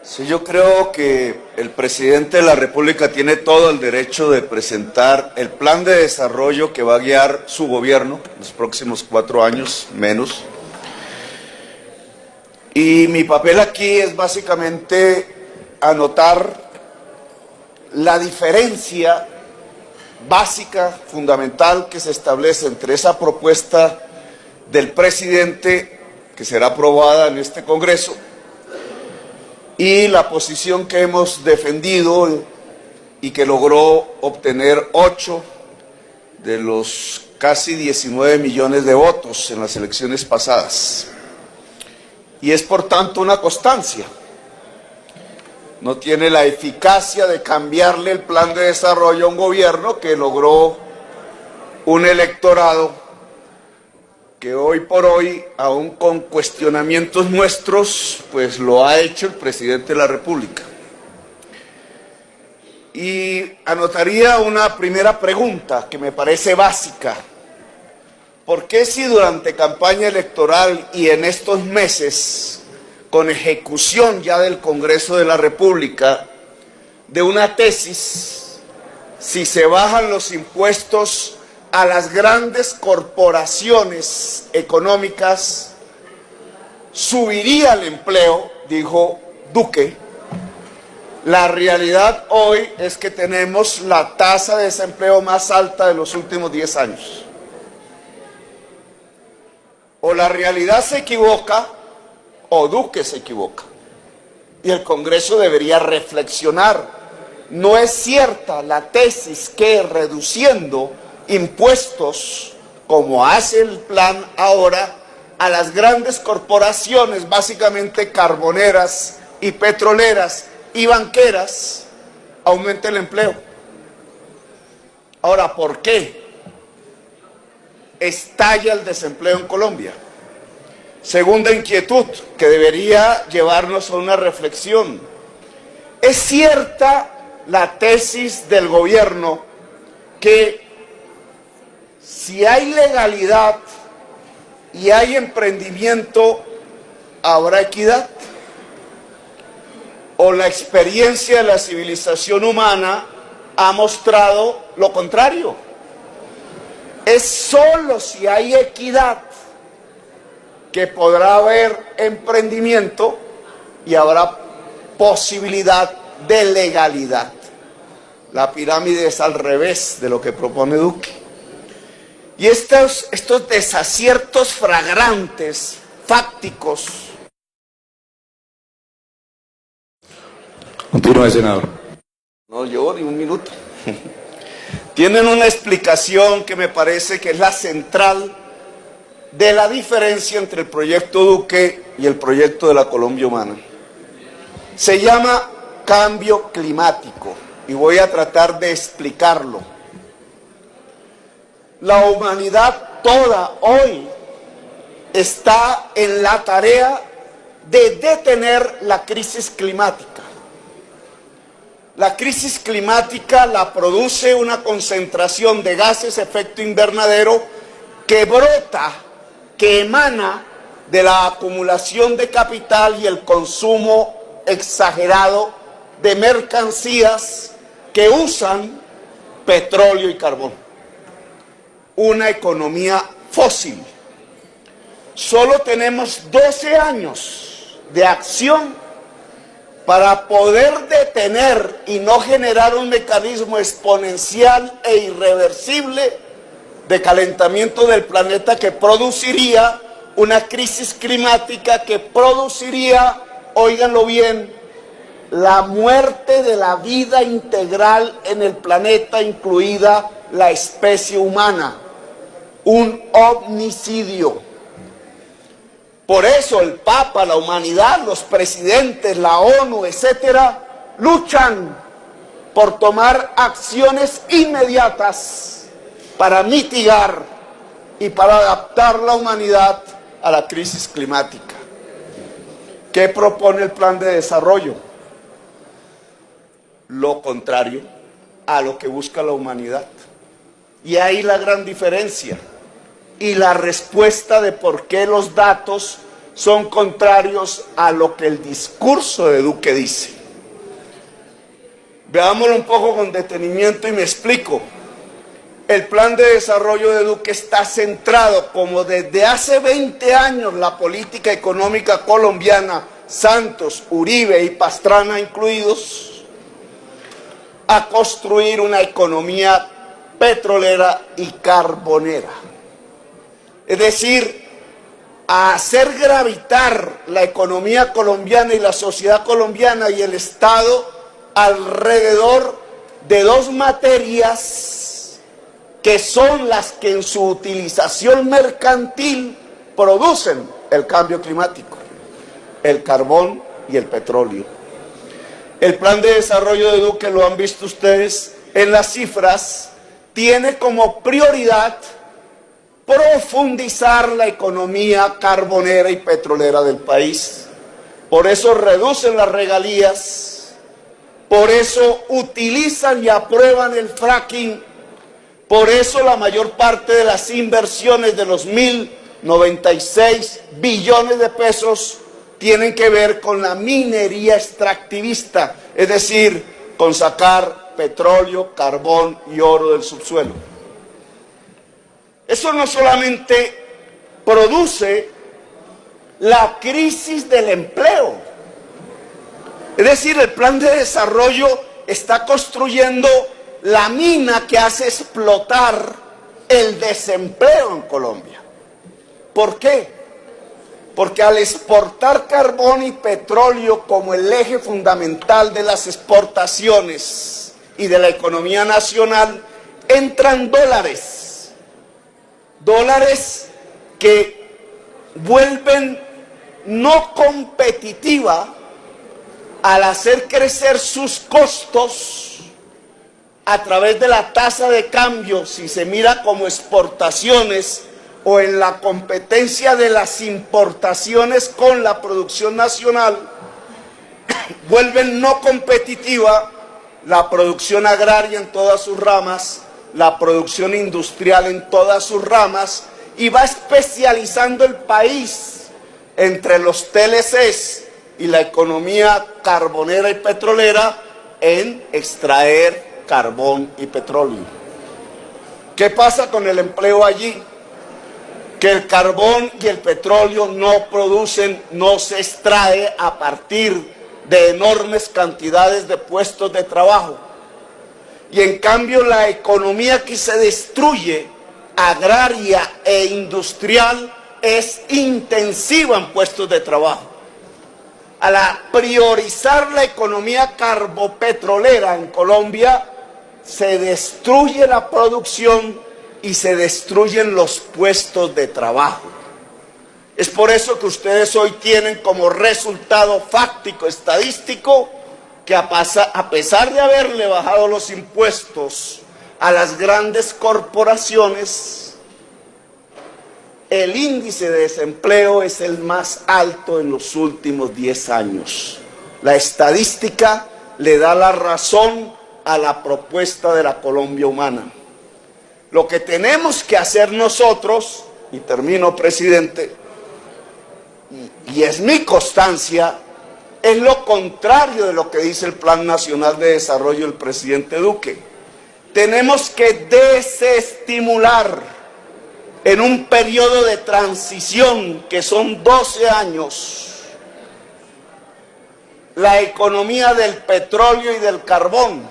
Sí, yo creo que el presidente de la República tiene todo el derecho de presentar el plan de desarrollo que va a guiar su gobierno los próximos 4 años, menos. Y mi papel aquí es básicamente anotar la diferencia básica, fundamental, que se establece entre esa propuesta del presidente, que será aprobada en este Congreso, y la posición que hemos defendido y que logró obtener 8 de los casi 19 millones de votos en las elecciones pasadas. Y es por tanto una constancia. No tiene la eficacia de cambiarle el plan de desarrollo a un gobierno que logró un electorado que hoy por hoy, aún con cuestionamientos nuestros, pues lo ha hecho el presidente de la República. Y anotaría una primera pregunta que me parece básica. ¿Por qué si durante campaña electoral y en estos meses, con ejecución ya del Congreso de la República, de una tesis, si se bajan los impuestos a las grandes corporaciones económicas, subiría el empleo, dijo Duque? La realidad hoy es que tenemos la tasa de desempleo más alta de los últimos 10 años. O la realidad se equivoca, o Duque se equivoca. Y el Congreso debería reflexionar. No es cierta la tesis que reduciendo impuestos, como hace el plan ahora, a las grandes corporaciones, básicamente carboneras y petroleras y banqueras, aumenta el empleo. Ahora, ¿por qué estalla el desempleo en Colombia? Segunda inquietud que debería llevarnos a una reflexión. ¿Es cierta la tesis del gobierno que si hay legalidad y hay emprendimiento, habrá equidad? ¿O la experiencia de la civilización humana ha mostrado lo contrario? Es solo si hay equidad que podrá haber emprendimiento y habrá posibilidad de legalidad. La pirámide es al revés de lo que propone Duque. Y estos desaciertos flagrantes, fácticos. Continúe, senador. No llevo ni un minuto. Tienen una explicación que me parece que es la central de la diferencia entre el proyecto Duque y el proyecto de la Colombia Humana. Se llama cambio climático y voy a tratar de explicarlo. La humanidad toda hoy está en la tarea de detener la crisis climática. La crisis climática la produce una concentración de gases de efecto invernadero que brota, que emana de la acumulación de capital y el consumo exagerado de mercancías que usan petróleo y carbón. Una economía fósil. Solo tenemos 12 años de acción para poder detener y no generar un mecanismo exponencial e irreversible de calentamiento del planeta que produciría una crisis climática, que produciría, óiganlo bien, la muerte de la vida integral en el planeta, incluida la especie humana, un omnicidio. Por eso el Papa, la humanidad, los presidentes, la ONU, etcétera, luchan por tomar acciones inmediatas para mitigar y para adaptar la humanidad a la crisis climática. ¿Qué propone el plan de desarrollo? Lo contrario a lo que busca la humanidad. Y ahí la gran diferencia y la respuesta de por qué los datos son contrarios a lo que el discurso de Duque dice. Veámoslo un poco con detenimiento y me explico. El plan de desarrollo de Duque está centrado, como desde hace 20 años la política económica colombiana, Santos, Uribe y Pastrana incluidos, a construir una economía petrolera y carbonera. Es decir, a hacer gravitar la economía colombiana y la sociedad colombiana y el Estado alrededor de dos materias que son las que en su utilización mercantil producen el cambio climático: el carbón y el petróleo. El plan de desarrollo de Duque, lo han visto ustedes en las cifras, tiene como prioridad profundizar la economía carbonera y petrolera del país. Por eso reducen las regalías, por eso utilizan y aprueban el fracking, por eso la mayor parte de las inversiones de los 1.096 billones de pesos tienen que ver con la minería extractivista, es decir, con sacar petróleo, carbón y oro del subsuelo. Eso no solamente produce la crisis del empleo, es decir, el plan de desarrollo está construyendo la mina que hace explotar el desempleo en Colombia. ¿Por qué? Porque al exportar carbón y petróleo como el eje fundamental de las exportaciones y de la economía nacional, entran dólares que vuelven no competitiva al hacer crecer sus costos a través de la tasa de cambio, si se mira como exportaciones o en la competencia de las importaciones con la producción nacional, vuelven no competitiva la producción agraria en todas sus ramas, la producción industrial en todas sus ramas, y va especializando el país entre los TLCs y la economía carbonera y petrolera en extraer carbón y petróleo. ¿Qué pasa con el empleo allí? Que el carbón y el petróleo no producen, no se extrae a partir de enormes cantidades de puestos de trabajo. Y en cambio la economía que se destruye, agraria e industrial, es intensiva en puestos de trabajo. Al priorizar la economía carbopetrolera en Colombia, se destruye la producción y se destruyen los puestos de trabajo. Es por eso que ustedes hoy tienen como resultado fáctico, estadístico, que a pesar de haberle bajado los impuestos a las grandes corporaciones, el índice de desempleo es el más alto en los últimos 10 años. La estadística le da la razón a la propuesta de la Colombia humana. Lo que tenemos que hacer nosotros, y termino, presidente, y es mi constancia, es lo contrario de lo que dice el Plan Nacional de Desarrollo del presidente Duque. Tenemos que desestimular en un periodo de transición que son 12 años la economía del petróleo y del carbón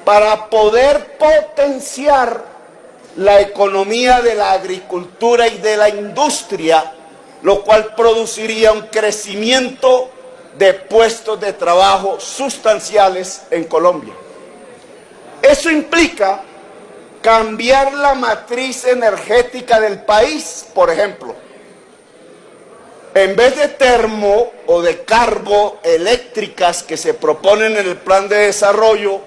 para poder potenciar la economía de la agricultura y de la industria, lo cual produciría un crecimiento de puestos de trabajo sustanciales en Colombia. Eso implica cambiar la matriz energética del país. Por ejemplo, en vez de termo o de carboeléctricas que se proponen en el plan de desarrollo,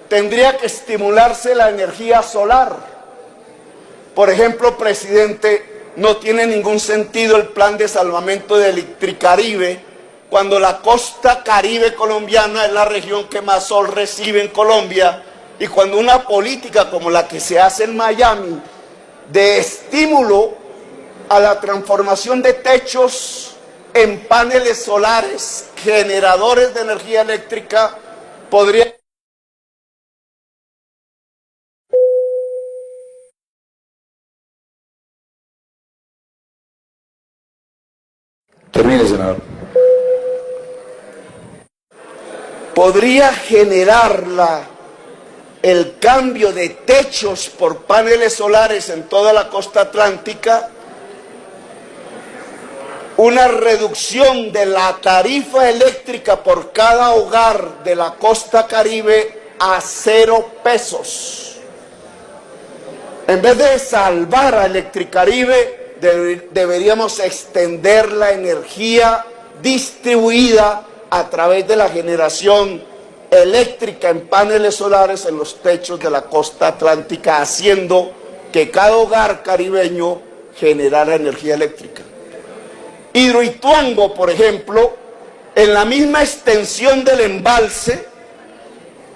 tendría que estimularse la energía solar. Por ejemplo, presidente, no tiene ningún sentido el plan de salvamento de Electricaribe cuando la costa caribe colombiana es la región que más sol recibe en Colombia, y cuando una política como la que se hace en Miami de estímulo a la transformación de techos en paneles solares, generadores de energía eléctrica, podría... Termine, senador. Podría generar el cambio de techos por paneles solares en toda la costa atlántica una reducción de la tarifa eléctrica por cada hogar de la costa Caribe a 0 pesos. En vez de salvar a Electricaribe, deberíamos extender la energía distribuida a través de la generación eléctrica en paneles solares en los techos de la costa atlántica, haciendo que cada hogar caribeño generara energía eléctrica. Hidroituango, por ejemplo, en la misma extensión del embalse,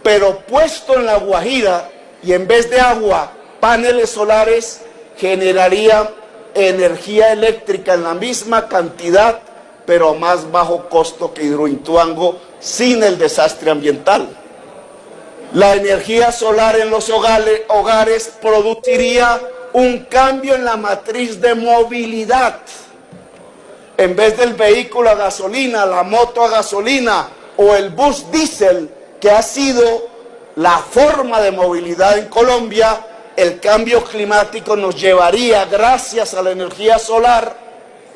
pero puesto en la Guajira, y en vez de agua, paneles solares, generaría energía eléctrica en la misma cantidad, pero a más bajo costo que Hidroituango, sin el desastre ambiental. La energía solar en los hogares produciría un cambio en la matriz de movilidad. En vez del vehículo a gasolina, la moto a gasolina o el bus diésel, que ha sido la forma de movilidad en Colombia, el cambio climático nos llevaría, gracias a la energía solar,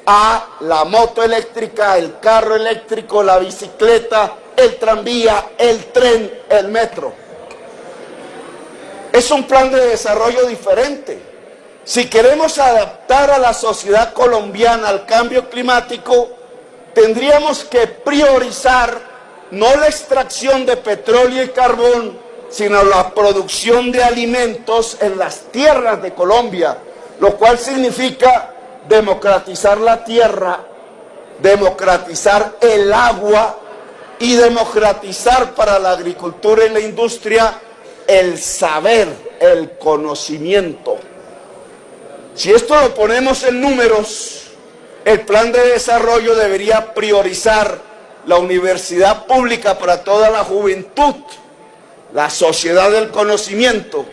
a la moto eléctrica, el carro eléctrico, la bicicleta, el tranvía, el tren, el metro. Es un plan de desarrollo diferente. Si queremos adaptar a la sociedad colombiana al cambio climático, tendríamos que priorizar no la extracción de petróleo y carbón, sino la producción de alimentos en las tierras de Colombia, lo cual significa democratizar la tierra, democratizar el agua y democratizar para la agricultura y la industria el saber, el conocimiento. Si esto lo ponemos en números, el plan de desarrollo debería priorizar la universidad pública para toda la juventud, la sociedad del conocimiento,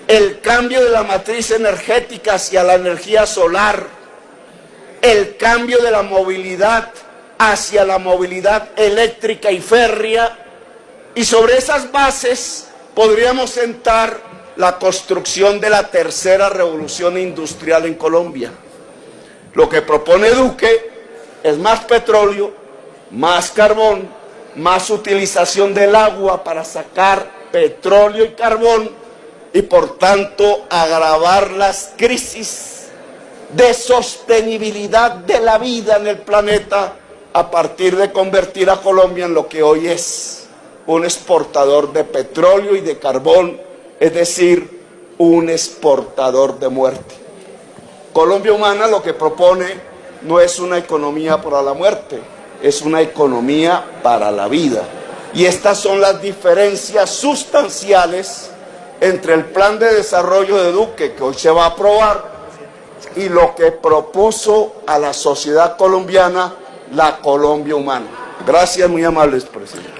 el cambio de la matriz energética hacia la energía solar, el cambio de la movilidad hacia la movilidad eléctrica y férrea, y sobre esas bases podríamos sentar la construcción de la tercera revolución industrial en Colombia. Lo que propone Duque es más petróleo, más carbón, más utilización del agua para sacar petróleo y carbón y por tanto agravar las crisis de sostenibilidad de la vida en el planeta a partir de convertir a Colombia en lo que hoy es un exportador de petróleo y de carbón, es decir, un exportador de muerte. Colombia Humana lo que propone no es una economía para la muerte, es una economía para la vida. Y estas son las diferencias sustanciales entre el plan de desarrollo de Duque, que hoy se va a aprobar, y lo que propuso a la sociedad colombiana la Colombia Humana. Gracias, muy amables, presidente.